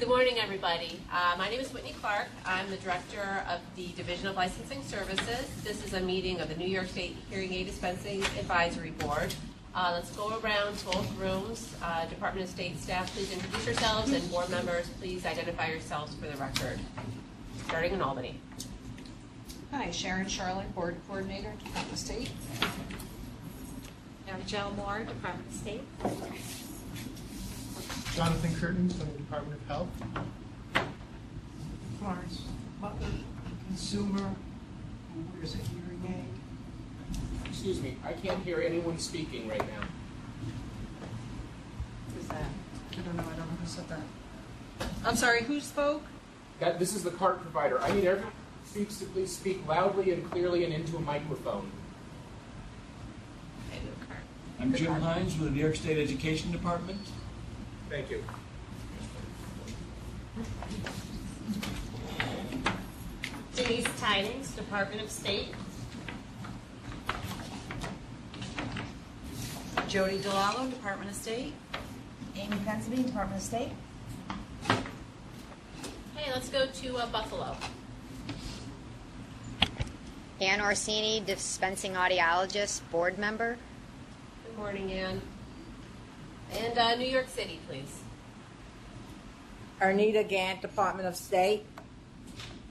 Good morning, everybody. My name is Whitney Clark. I'm the Director of the Division of Licensing Services. This is a meeting of the New York State Hearing Aid Dispensing Advisory Board. Let's go around both rooms. Department of State staff, please introduce yourselves, and board members, please identify yourselves for the record. Starting in Albany. Hi, Sharon Charlotte, Board Coordinator, Department of State. Michelle Moore, Department of State. Jonathan Curtin from the Department of Health. Florence Butler, consumer, who wears a hearing aid. Excuse me, I can't hear anyone speaking right now. Who's that? I don't know who said that. I'm sorry, who spoke? This is the cart provider. I need everyone who speaks to please speak loudly and clearly and into a microphone. I'm Jim Hines with the New York State Education Department. Thank you. Denise Tidings, Department of State. Jody DeLallo, Department of State. Amy Pensby, Department of State. Okay, let's go to Buffalo. Ann Orsini, dispensing audiologist, board member. Good morning, Ann. And New York City, please. Ernita Gant, Department of State.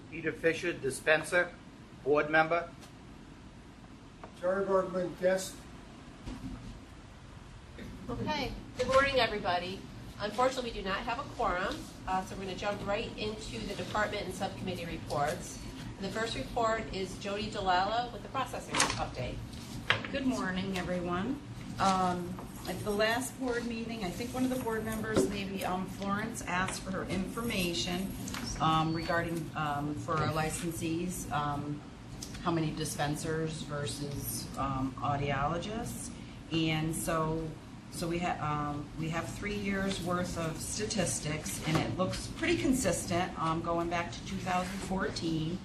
Peter Fisher, dispenser, board member. Jerry Bergman, guest. Okay, good morning, everybody. Unfortunately, we do not have a quorum, so we're going to jump right into the department and subcommittee reports. The first report is Jody DeLallo with the processing update. Good morning, everyone. At the last board meeting, I think one of the board members, maybe Florence, asked for her information regarding for our licensees, how many dispensers versus audiologists, and so we have 3 years worth of statistics, and it looks pretty consistent going back to 2014.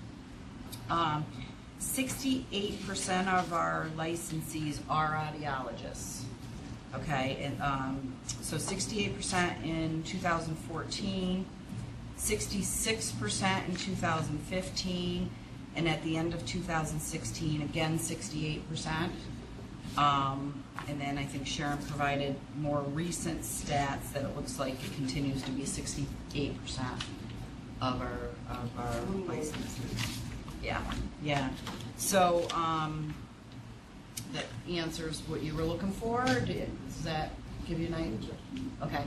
68% of our licensees are audiologists. Okay, and so 68% in 2014, 66% in 2015, and at the end of 2016, again 68%. And then I think Sharon provided more recent stats that it looks like it continues to be 68% of our licenses. Yeah. So that answers what you were looking for. Does that give you an idea? Okay.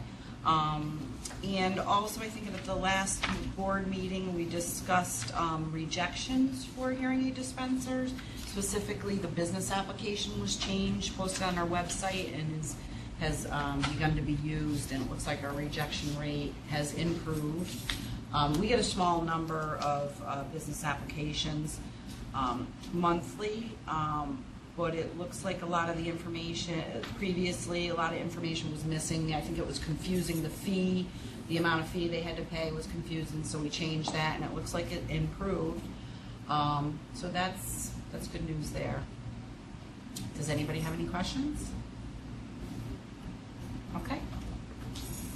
And also, I think at the last board meeting we discussed rejections for hearing aid dispensers. Specifically, the business application was changed, posted on our website, and has begun to be used. And it looks like our rejection rate has improved. We get a small number of business applications monthly, but it looks like a lot of the information, previously a lot of information was missing. I think it was confusing, the amount of fee they had to pay was confusing, so we changed that, and it looks like it improved. So that's good news there. Does anybody have any questions? Okay.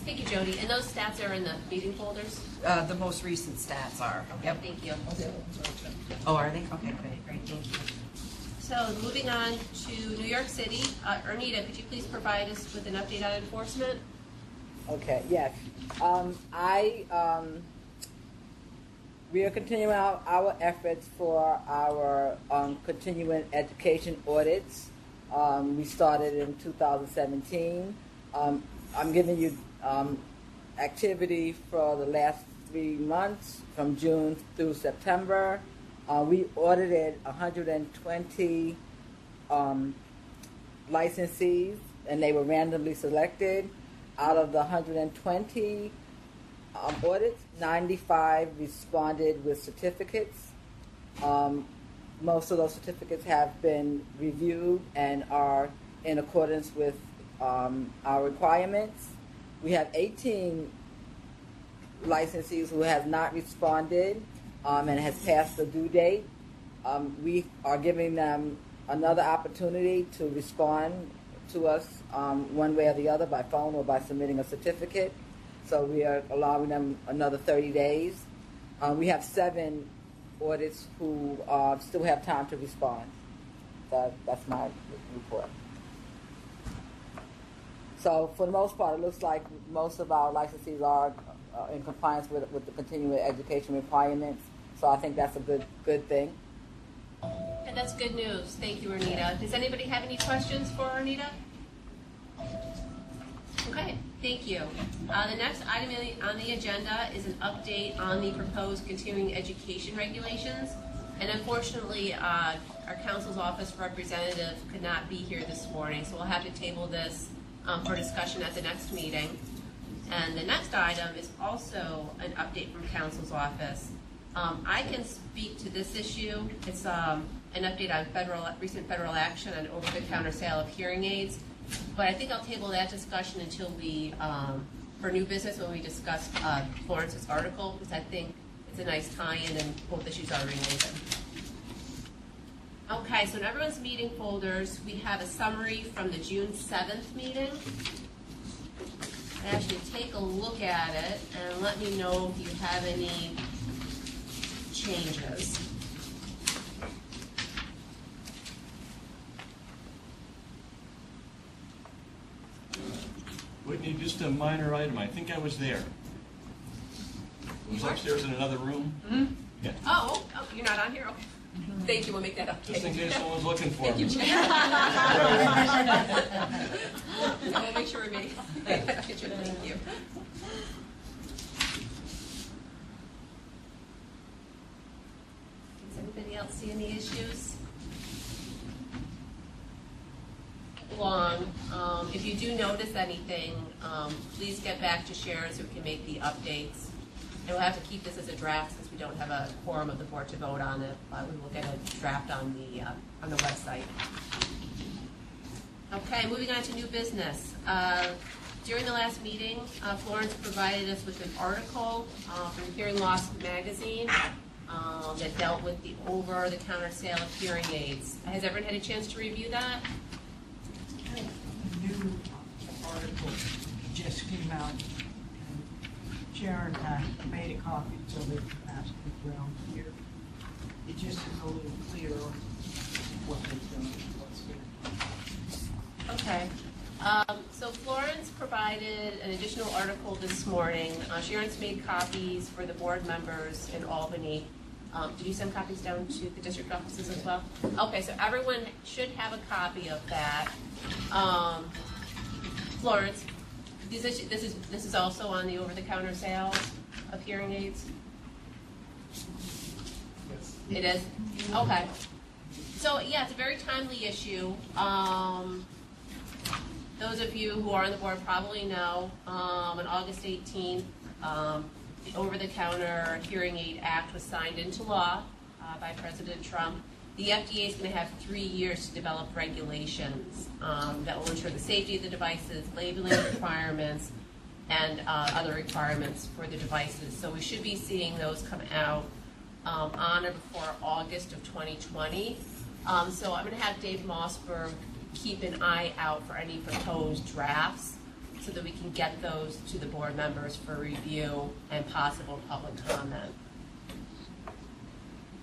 Thank you, Jody. And those stats are in the meeting folders? The most recent stats are. Okay, Yep. thank you. Oh, are they? Okay, great, thank you. So moving on to New York City. Ernita, could you please provide us with an update on enforcement? Okay, yes. We are continuing our efforts for our continuing education audits. We started in 2017. I'm giving you activity for the last 3 months, from June through September. We audited 120 licensees, and they were randomly selected. Out of the 120 audits, 95 responded with certificates. Most of those certificates have been reviewed and are in accordance with our requirements. We have 18 licensees who have not responded and has passed the due date. We are giving them another opportunity to respond to us one way or the other, by phone or by submitting a certificate. So we are allowing them another 30 days. We have 7 audits who still have time to respond. So that's my report. So for the most part, it looks like most of our licensees are in compliance with the continuing education requirements. So I think that's a good thing. And that's good news. Thank you, Arnita. Does anybody have any questions for Arnita? Okay, thank you. The next item on the agenda is an update on the proposed continuing education regulations. And unfortunately, our council's office representative could not be here this morning, so we'll have to table this for discussion at the next meeting. And the next item is also an update from council's office. I can speak to this issue. It's an update on recent federal action on over-the-counter sale of hearing aids. But I think I'll table that discussion until we, for new business, when we discuss Florence's article, because I think it's a nice tie-in and both issues are related. Okay, so in everyone's meeting folders, we have a summary from the June 7th meeting. I ask you to take a look at it and let me know if you have any changes. Whitney, just a minor item. I think I was there. It was upstairs in another room. Mm-hmm. Yeah. Oh, you're not on here? Okay. Thank you, we'll make that up. Just in case someone's looking for Thank me. you. We'll make sure we make that picture. Thank you. Does anybody else see any issues? Long. If you do notice anything, please get back to Sharon so we can make the updates. And we'll have to keep this as a draft since we don't have a quorum of the board to vote on it. We will get a draft on the website. Okay, moving on to new business. During the last meeting, Florence provided us with an article from Hearing Loss magazine that dealt with the over-the-counter sale of hearing aids. Has everyone had a chance to review that? A new article just came out. Sharon made a copy so they can pass it around here. It just is a little clearer what they've done, what's there. Okay. So Florence provided an additional article this morning. Sharon's made copies for the board members in Albany. Did you send copies down to the district offices as well? Okay, so everyone should have a copy of that. Florence, this is also on the over-the-counter sales of hearing aids? Yes. It is? Okay. So, yeah, it's a very timely issue. Those of you who are on the board probably know, on August 18th, the Over-the-Counter Hearing Aid Act was signed into law by President Trump. The FDA is going to have 3 years to develop regulations that will ensure the safety of the devices, labeling requirements, and other requirements for the devices. So we should be seeing those come out on or before August of 2020. So I'm going to have Dave Mossberg keep an eye out for any proposed drafts so that we can get those to the board members for review and possible public comment.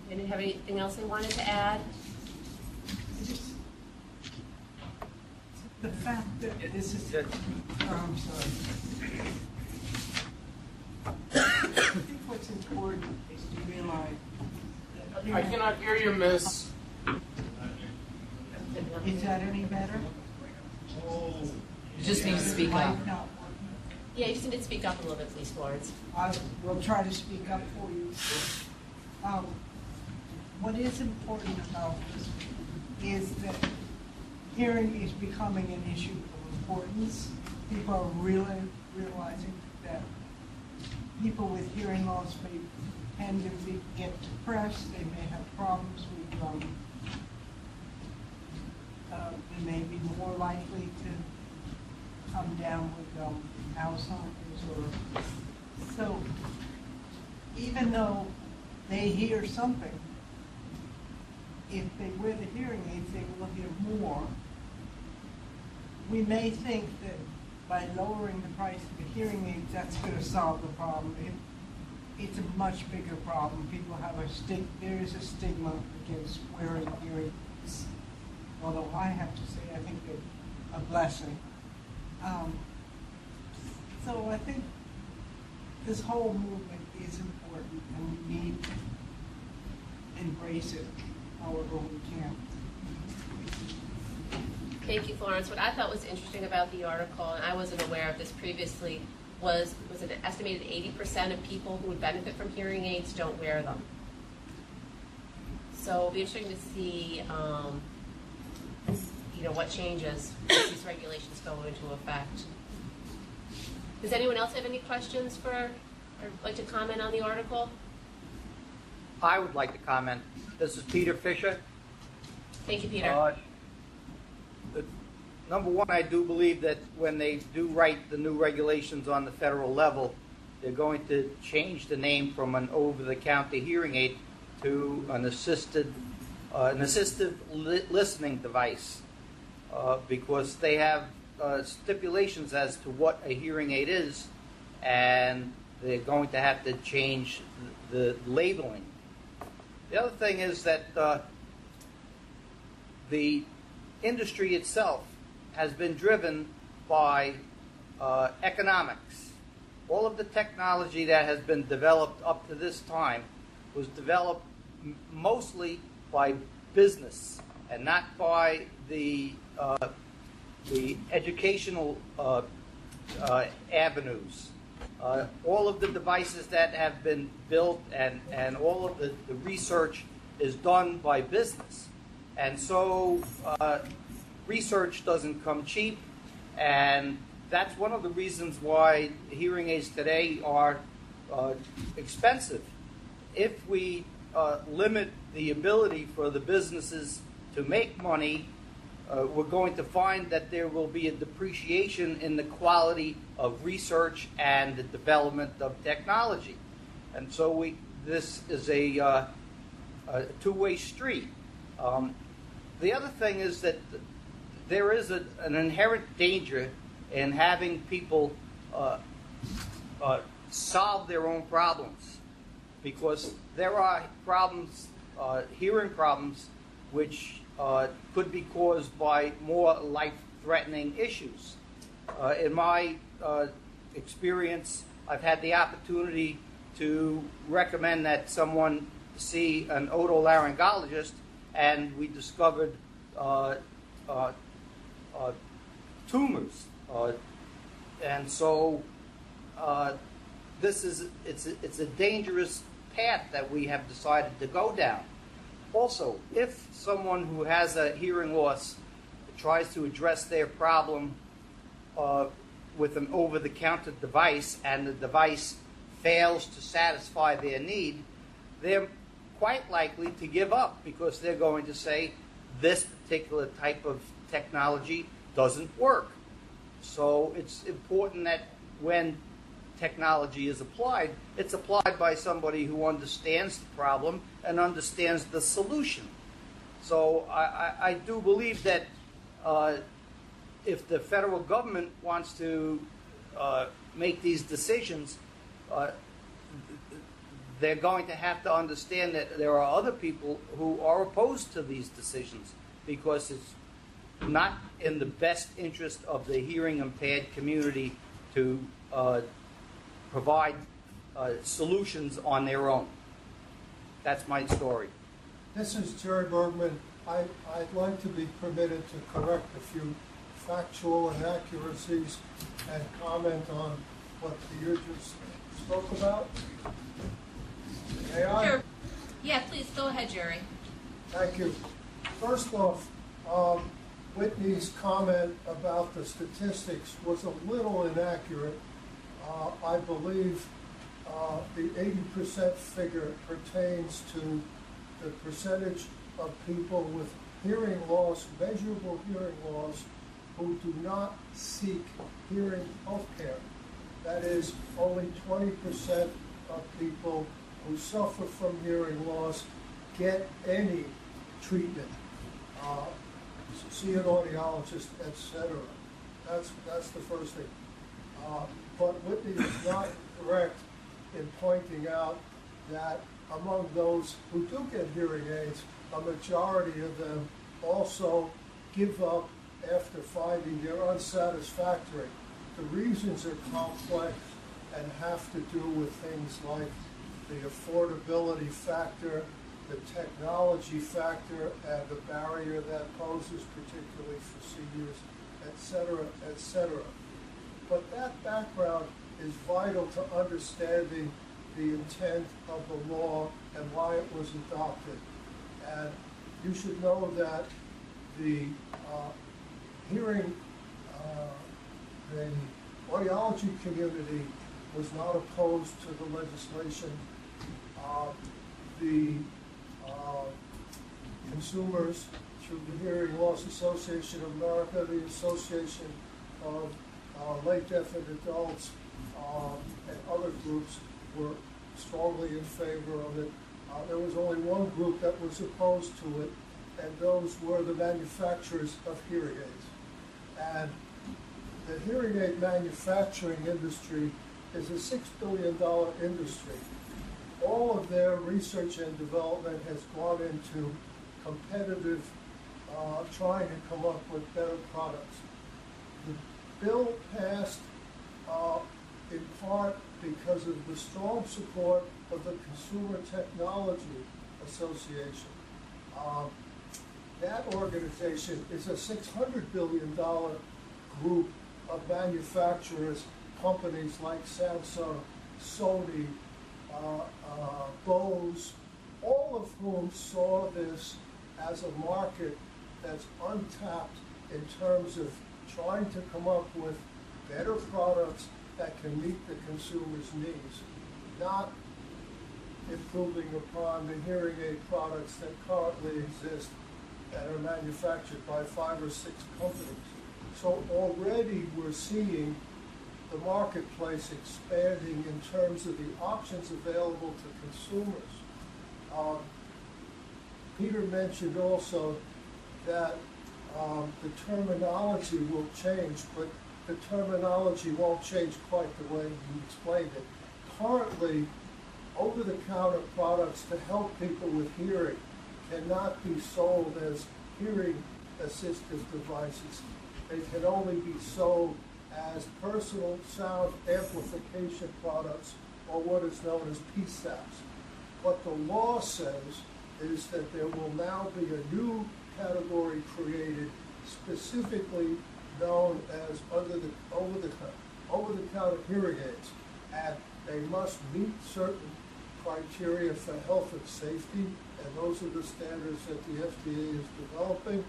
Did you have anything else they wanted to add? The fact that this is, I'm sorry. I think what's important is to realize that I cannot hear you, miss. Is that any better? You just need to speak up. Mic not working? Yeah, you just need to speak up a little bit, please, Florence. I will try to speak up for you. What is important about this is that hearing is becoming an issue of importance. People are really realizing that people with hearing loss may tend to get depressed. They may have problems with they may be more likely to come down with Alzheimer's or so. Even though they hear something, if they wear the hearing aids, they will hear more. We may think that by lowering the price of the hearing aids, that's going to solve the problem. It's a much bigger problem. People have there is a stigma against wearing hearing aids. Although I have to say, I think they're a blessing. So I think this whole movement is important, and we need to embrace it however we can. Thank you, Florence. What I thought was interesting about the article, and I wasn't aware of this previously, was an estimated 80% of people who would benefit from hearing aids don't wear them. So it'll be interesting to see, what changes as these regulations go into effect. Does anyone else have any questions or like to comment on the article? I would like to comment. This is Peter Fisher. Thank you, Peter. Number one, I do believe that when they do write the new regulations on the federal level, they're going to change the name from an over-the-counter hearing aid to an assistive listening device, because they have stipulations as to what a hearing aid is, and they're going to have to change the labeling. The other thing is that the industry itself has been driven by economics. All of the technology that has been developed up to this time was developed mostly by business and not by the educational avenues. All of the devices that have been built and all of the research is done by business. And so research doesn't come cheap, and that's one of the reasons why hearing aids today are expensive. If we limit the ability for the businesses to make money, we're going to find that there will be a depreciation in the quality of research and the development of technology. And so this is a two-way street. The other thing is that there is an inherent danger in having people solve their own problems, because there are problems, hearing problems, which could be caused by more life-threatening issues. In my experience, I've had the opportunity to recommend that someone see an otolaryngologist, and we discovered tumors, and so it's a dangerous path that we have decided to go down. Also, if someone who has a hearing loss tries to address their problem with an over-the-counter device, and the device fails to satisfy their need, they're quite likely to give up, because they're going to say this particular type of technology doesn't work. So it's important that when technology is applied, it's applied by somebody who understands the problem and understands the solution. So I do believe that if the federal government wants to make these decisions, they're going to have to understand that there are other people who are opposed to these decisions, because it's not in the best interest of the hearing impaired community to provide solutions on their own. That's my story. This is Jerry Bergman. I'd like to be permitted to correct a few factual inaccuracies and comment on what you just spoke about. May I? Sure. Yeah, please go ahead, Jerry. Thank you. First off, Whitney's comment about the statistics was a little inaccurate. I believe the 80% figure pertains to the percentage of people with hearing loss, measurable hearing loss, who do not seek hearing health care. That is, only 20% of people who suffer from hearing loss get any treatment, see an audiologist, etc. That's the first thing. But Whitney is not correct in pointing out that among those who do get hearing aids, a majority of them also give up after finding they're unsatisfactory. The reasons are complex and have to do with things like the affordability factor, the technology factor, and the barrier that poses, particularly for seniors, et cetera, et cetera. But that background is vital to understanding the intent of the law and why it was adopted. And you should know that the hearing, the audiology community was not opposed to the legislation. The consumers, through the Hearing Loss Association of America, the Association of Late Deaf and Adults, and other groups were strongly in favor of it. There was only one group that was opposed to it, and those were the manufacturers of hearing aids. And the hearing aid manufacturing industry is a $6 billion industry. All of their research and development has gone into competitive, trying to come up with better products. The bill passed in part because of the strong support of the Consumer Technology Association. That organization is a $600 billion group of manufacturers, companies like Samsung, Sony, Bose, all of whom saw this as a market that's untapped in terms of trying to come up with better products that can meet the consumer's needs, not improving upon the hearing aid products that currently exist that are manufactured by 5 or 6 companies. So already we're seeing the marketplace expanding in terms of the options available to consumers. Peter mentioned also that the terminology will change, but the terminology won't change quite the way you explained it. Currently, over-the-counter products to help people with hearing cannot be sold as hearing assistive devices. They can only be sold as personal sound amplification products, or what is known as PSAPs. What the law says is that there will now be a new category created specifically known as over-the-counter hearing aids, and they must meet certain criteria for health and safety, and those are the standards that the FDA is developing.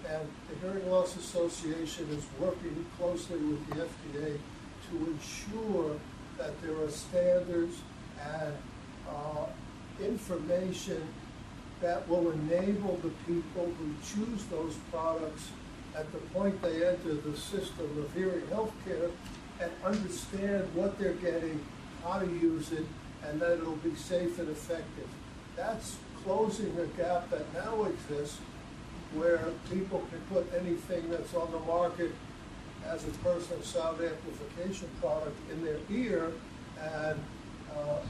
And the Hearing Loss Association is working closely with the FDA to ensure that there are standards and information that will enable the people who choose those products at the point they enter the system of hearing healthcare and understand what they're getting, how to use it, and that it'll be safe and effective. That's closing a gap that now exists where people can put anything that's on the market as a personal sound amplification product in their ear, and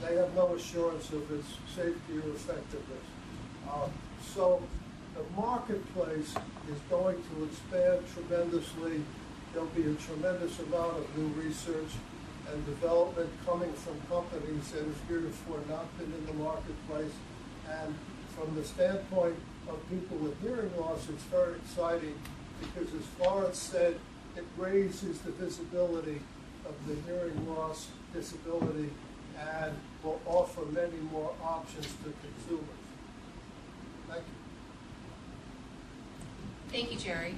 they have no assurance of its safety or effectiveness. So the marketplace is going to expand tremendously. There'll be a tremendous amount of new research and development coming from companies that have heretofore not been in the marketplace. And from the standpoint of people with hearing loss, it's very exciting because, as Florence said, it raises the visibility of the hearing loss disability and will offer many more options to consumers. Thank you. Thank you, Jerry.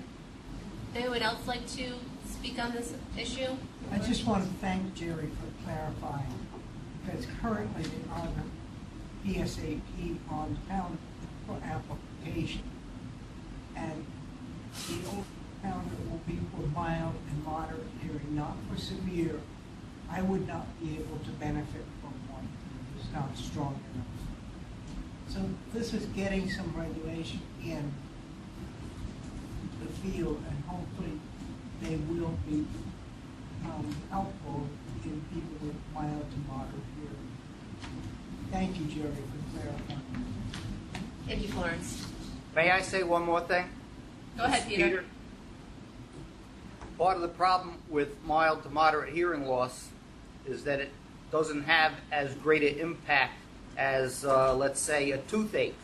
Would anyone else like to speak on this issue? I just want to thank Jerry for clarifying, because currently they are the PSAP on counter for application, and the over-counter will be for mild and moderate hearing, not for severe. I would not be able to benefit from one if it's not strong enough. So this is getting some regulation in the field, and hopefully they will be helpful in people with mild to moderate hearing. Thank you, Jerry, for clarifying. Thank you, Florence. May I say one more thing? Go ahead, Peter. Part of the problem with mild to moderate hearing loss is that it doesn't have as great an impact as, let's say, a toothache.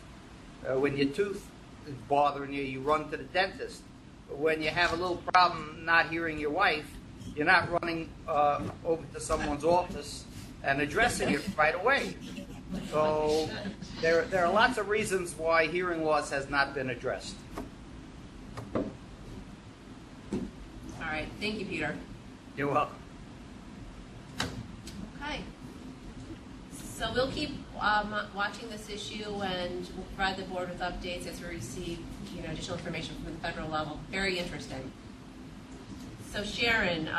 When your tooth is bothering you, you run to the dentist. But when you have a little problem not hearing your wife, you're not running over to someone's office and addressing it right away. So there are lots of reasons why hearing loss has not been addressed. All right, thank you, Peter. You're welcome. Okay. So we'll keep watching this issue and we'll provide the board with updates as we receive, additional information from the federal level. Very interesting. So Sharon,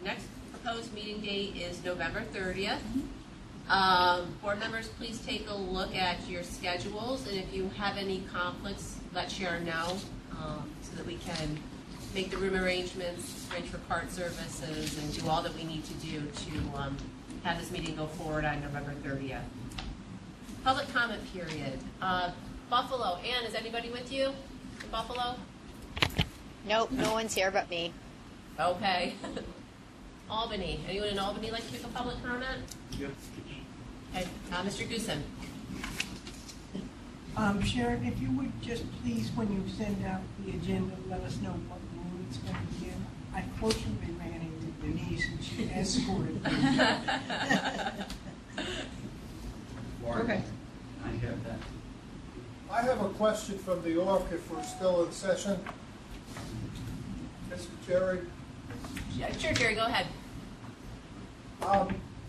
next proposed meeting date is November 30th. Board members, please take a look at your schedules, and if you have any conflicts, let Sharon know so that we can make the room arrangements, arrange for cart services, and do all that we need to do to have this meeting go forward on November 30th. Public comment period. Buffalo. Ann, is anybody with you in Buffalo? Nope, no one's here but me. Okay. Albany. Anyone in Albany like to make a public comment? Yep. Okay. Mr. Goosen. Sharon, if you would just please, when you send out the agenda, let us know what room it's going to be in. I fortunately ran into Denise and she escorted me. Okay. I have that. I have a question from the org if we're still in session. Mr. Jerry? Yeah, sure, Jerry, go ahead.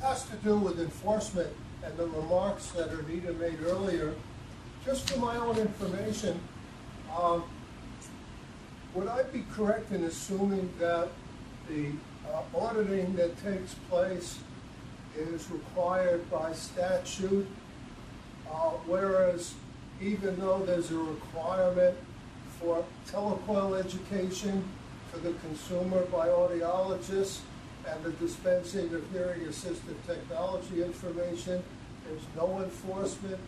Has to do with enforcement and the remarks that Anita made earlier. Just for my own information, would I be correct in assuming that the auditing that takes place is required by statute, whereas even though there's a requirement for telecoil education for the consumer by audiologists and the dispensing of hearing-assisted technology information, there's no enforcement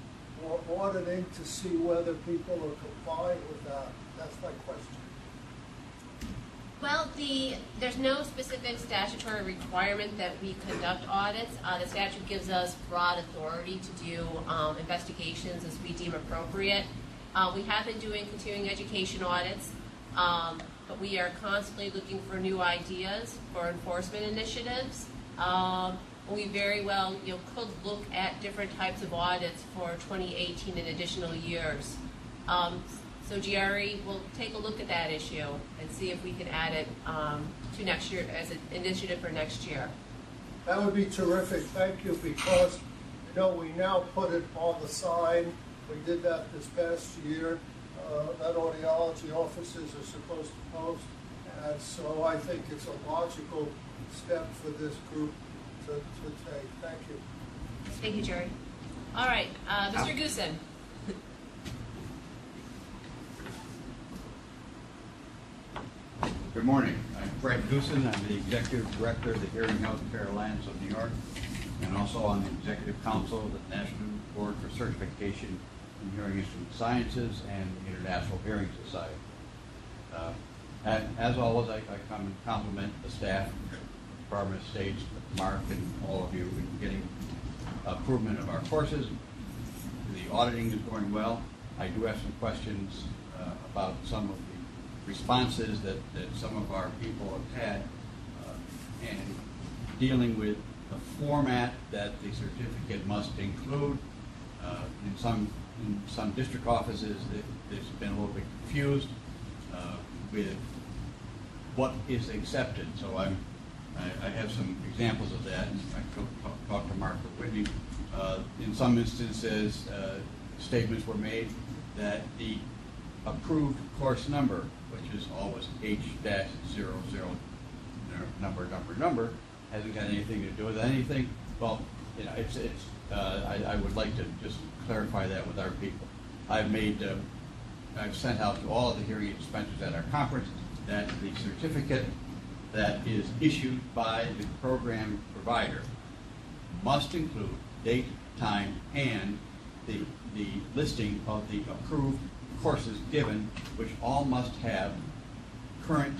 or auditing to see whether people are complying with that? That's my question. Well, there's no specific statutory requirement that we conduct audits. The statute gives us broad authority to do investigations as we deem appropriate. We have been doing continuing education audits, but we are constantly looking for new ideas for enforcement initiatives. We very well could look at different types of audits for 2018 and additional years. So Jerry, we'll take a look at that issue and see if we can add it to next year as an initiative for next year. That would be terrific, thank you, because we now put it on the sign. We did that this past year. That audiology offices are supposed to post, and so I think it's a logical step for this group to take. Thank you. Thank you, Jerry. All right, Mr. Goosen. Good morning. I'm Fred Goosen. I'm the Executive Director of the Hearing Healthcare Alliance of New York, and also on the Executive Council of the National Board for Certification in Hearing Instrument Sciences and the International Hearing Society. As always, I come and compliment the staff, Department of State, Mark, and all of you in getting improvement of our courses. The auditing is going well. I do have some questions about some of the responses that some of our people have had and dealing with the format that the certificate must include. In some district offices, there's been a little bit confused with what is accepted. So I have some examples of that, and I talked to Mark or Whitney. In some instances, statements were made that the approved course number, which is always H-00 number, hasn't got anything to do with anything. Well, I would like to just clarify that with our people. I've sent out to all of the hearing aid dispensers at our conference that the certificate that is issued by the program provider must include date, time, and the listing of the approved courses given, which all must have current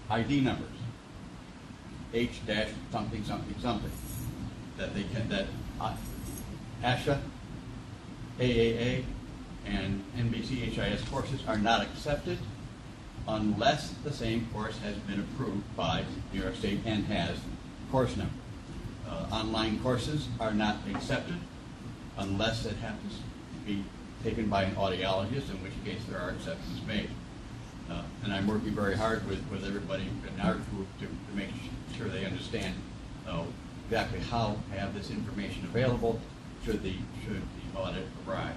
ID numbers, H dash something something something, that they can, that ASHA, AAA, and NBCHIS courses are not accepted unless the same course has been approved by New York State and has course number. Online courses are not accepted unless it happens to be taken by an audiologist, in which case there are exceptions made. And I'm working very hard with everybody in our group to make sure they understand exactly how to have this information available should the audit arrive.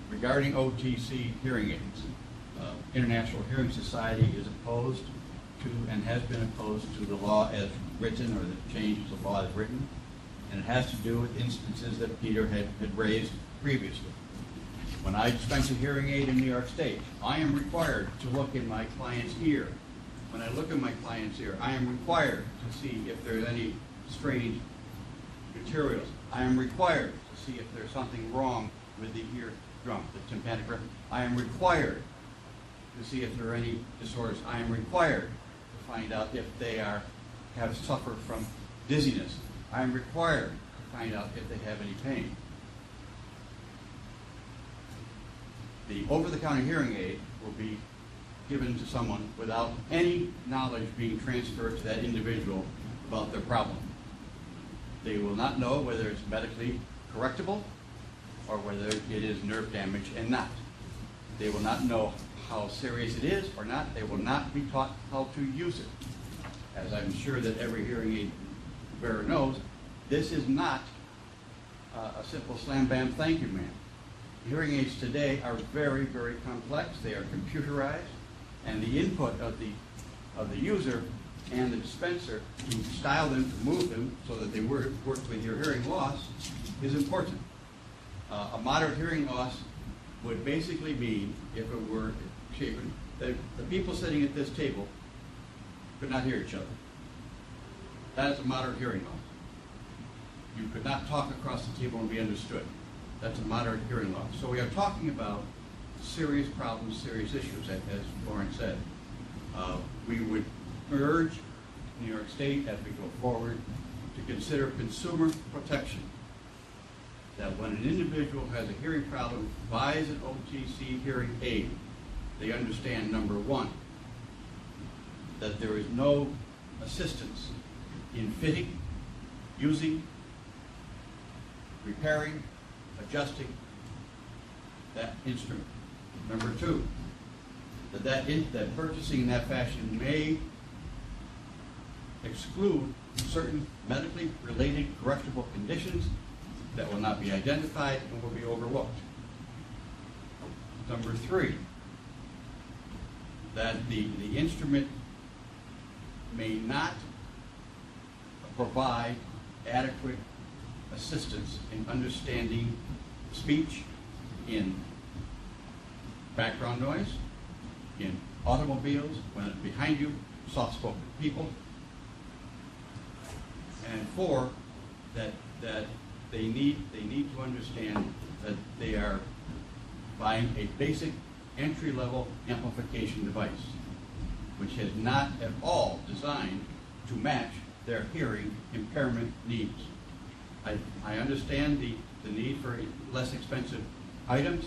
Regarding OTC hearing aids, International Hearing Society is opposed to and has been opposed to the law as written, or the change to the law as written, and it has to do with instances that Peter had raised previously. When I dispense a hearing aid in New York State, I am required to look in my client's ear. When I look in my client's ear, I am required to see if there's any strange materials. I am required to see if there's something wrong with the eardrum, the tympanic rhythm. I am required to see if there are any disorders. I am required to find out if they have suffered from dizziness. I am required to find out if they have any pain. The over-the-counter hearing aid will be given to someone without any knowledge being transferred to that individual about their problem. They will not know whether it's medically correctable or whether it is nerve damage and not. They will not know how serious it is or not. They will not be taught how to use it. As I'm sure that every hearing aid wearer knows, this is not a simple slam bam thank you ma'am. Hearing aids today are very, very complex. They are computerized, and the input of the user and the dispenser to style them, to move them so that they work with your hearing loss is important. A moderate hearing loss would basically mean, if it were shapen, that the people sitting at this table could not hear each other. That is a moderate hearing loss. You could not talk across the table and be understood. That's a moderate hearing loss. So we are talking about serious problems, serious issues, as Lauren said. We would urge New York State, as we go forward, to consider consumer protection. That when an individual has a hearing problem, buys an OTC hearing aid, they understand, number one, that there is no assistance in fitting, using, repairing, adjusting that instrument. Number two, that purchasing in that fashion may exclude certain medically related correctable conditions that will not be identified and will be overlooked. Number three, that the instrument may not provide adequate assistance in understanding speech, in background noise, in automobiles, when it's behind you, soft-spoken people. And four, that they need to understand that they are buying a basic entry-level amplification device, which is not at all designed to match their hearing impairment needs. I understand the need for less expensive items,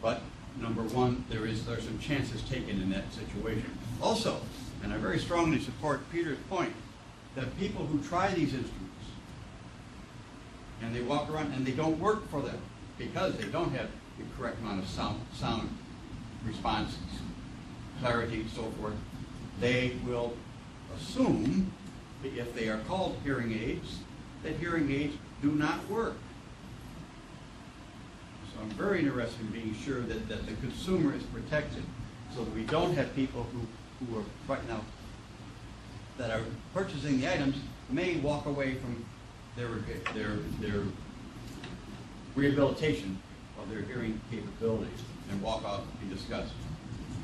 but number one, there's some chances taken in that situation. Also, and I very strongly support Peter's point, that people who try these instruments and they walk around and they don't work for them because they don't have the correct amount of sound response, clarity, so forth, they will assume that if they are called hearing aids, that hearing aids do not work. So I'm very interested in being sure that the consumer is protected so that we don't have people who are right now that are purchasing the items may walk away from their rehabilitation of their hearing capabilities and walk off and be disgusted.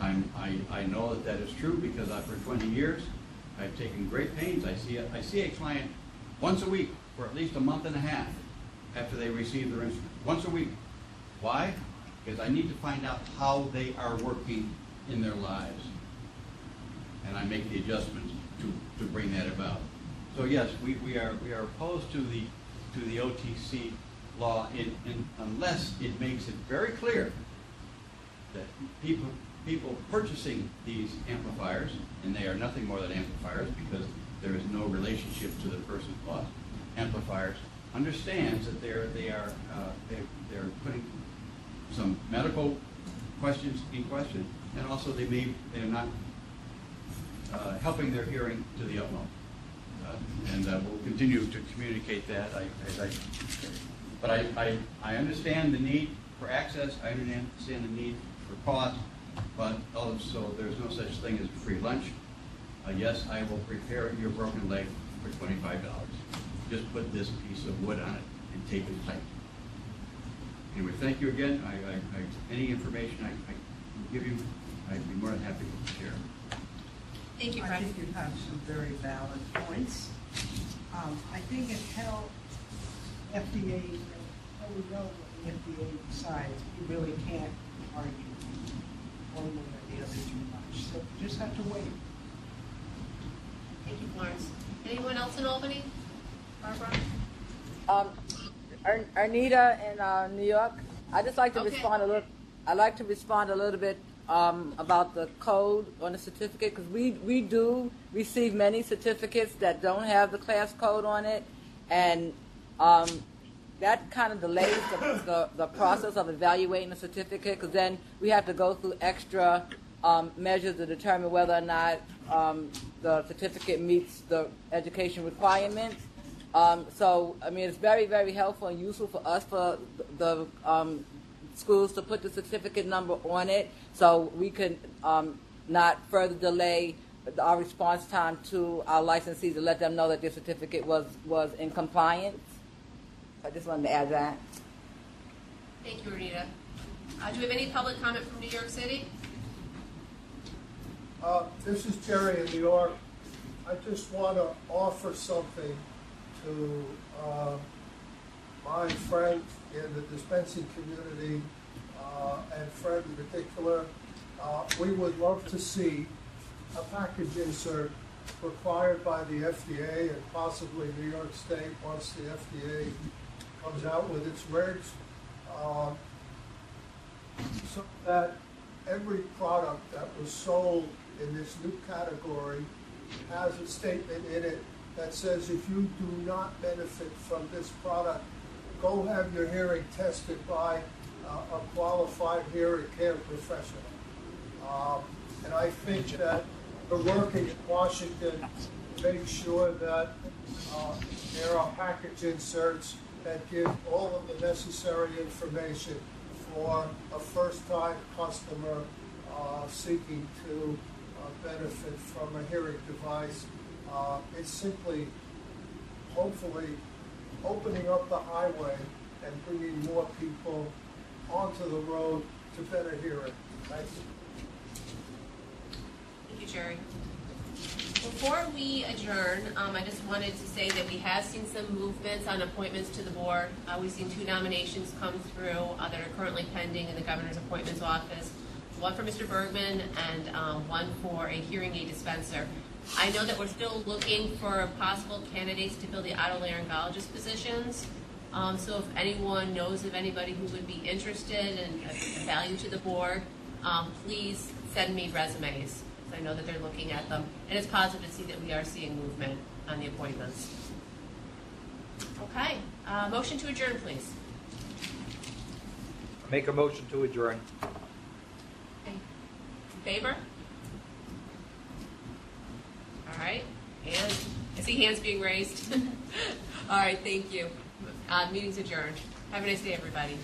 I know that is true because for 20 years, I've taken great pains. I see a client once a week for at least a month and a half after they receive their instrument. Once a week. Why? Because I need to find out how they are working in their lives. And I make the adjustments to bring that about. So yes, we are opposed to the OTC law unless it makes it very clear that people purchasing these amplifiers, and they are nothing more than amplifiers because there is no relationship to the person who bought amplifiers, understands that they're putting some medical questions in question, and also they're not helping their hearing to the utmost. And we'll continue to communicate that. But I understand the need for access. I understand the need for cost. But also, there's no such thing as free lunch. Yes, I will repair your broken leg for $25. Just put this piece of wood on it and tape it tight. Anyway, thank you again. Any information I can give you, I'd be more than happy to share. Thank you, I Fred. think you have some very valid points. I think until FDA, until we know what the FDA decides, you really can't argue one way or the other too much. So you just have to wait. Thank you, Florence. Anyone else in Albany? Barbara? Arnita in New York. I just like to Okay. respond a little. I like to respond a little bit about the code on the certificate because we do receive many certificates that don't have the class code on it, and that kind of delays the process of evaluating the certificate because then we have to go through extra measures to determine whether or not the certificate meets the education requirements. So, I mean, it's very, very helpful and useful for us, for the schools, to put the certificate number on it so we can not further delay our response time to our licensees to let them know that their certificate was in compliance. I just wanted to add that. Thank you, Renita. Do we have any public comment from New York City? This is Jerry in New York. I just want to offer something to my friend in the dispensing community, and Fred in particular. We would love to see a package insert required by the FDA and possibly New York State once the FDA comes out with its regs, so that every product that was sold in this new category has a statement in it that says if you do not benefit from this product, go have your hearing tested by a qualified hearing care professional. And I think that we're working in Washington to make sure that there are package inserts that give all of the necessary information for a first-time customer seeking to benefit from a hearing device. It's simply, hopefully, opening up the highway and bringing more people onto the road to better hearing. Thank you. Thank you, Jerry. Before we adjourn, I just wanted to say that we have seen some movements on appointments to the board. We've seen 2 nominations come through that are currently pending in the governor's appointments office. One for Mr. Bergman and one for a hearing aid dispenser. I know that we're still looking for possible candidates to fill the otolaryngologist positions. So if anyone knows of anybody who would be interested and value to the board, please send me resumes. I know that they're looking at them, and it's positive to see that we are seeing movement on the appointments. Okay, motion to adjourn, please. Make a motion to adjourn. Okay. In favor? All right, and I see hands being raised. All right, thank you. Meeting's adjourned. Have a nice day, everybody.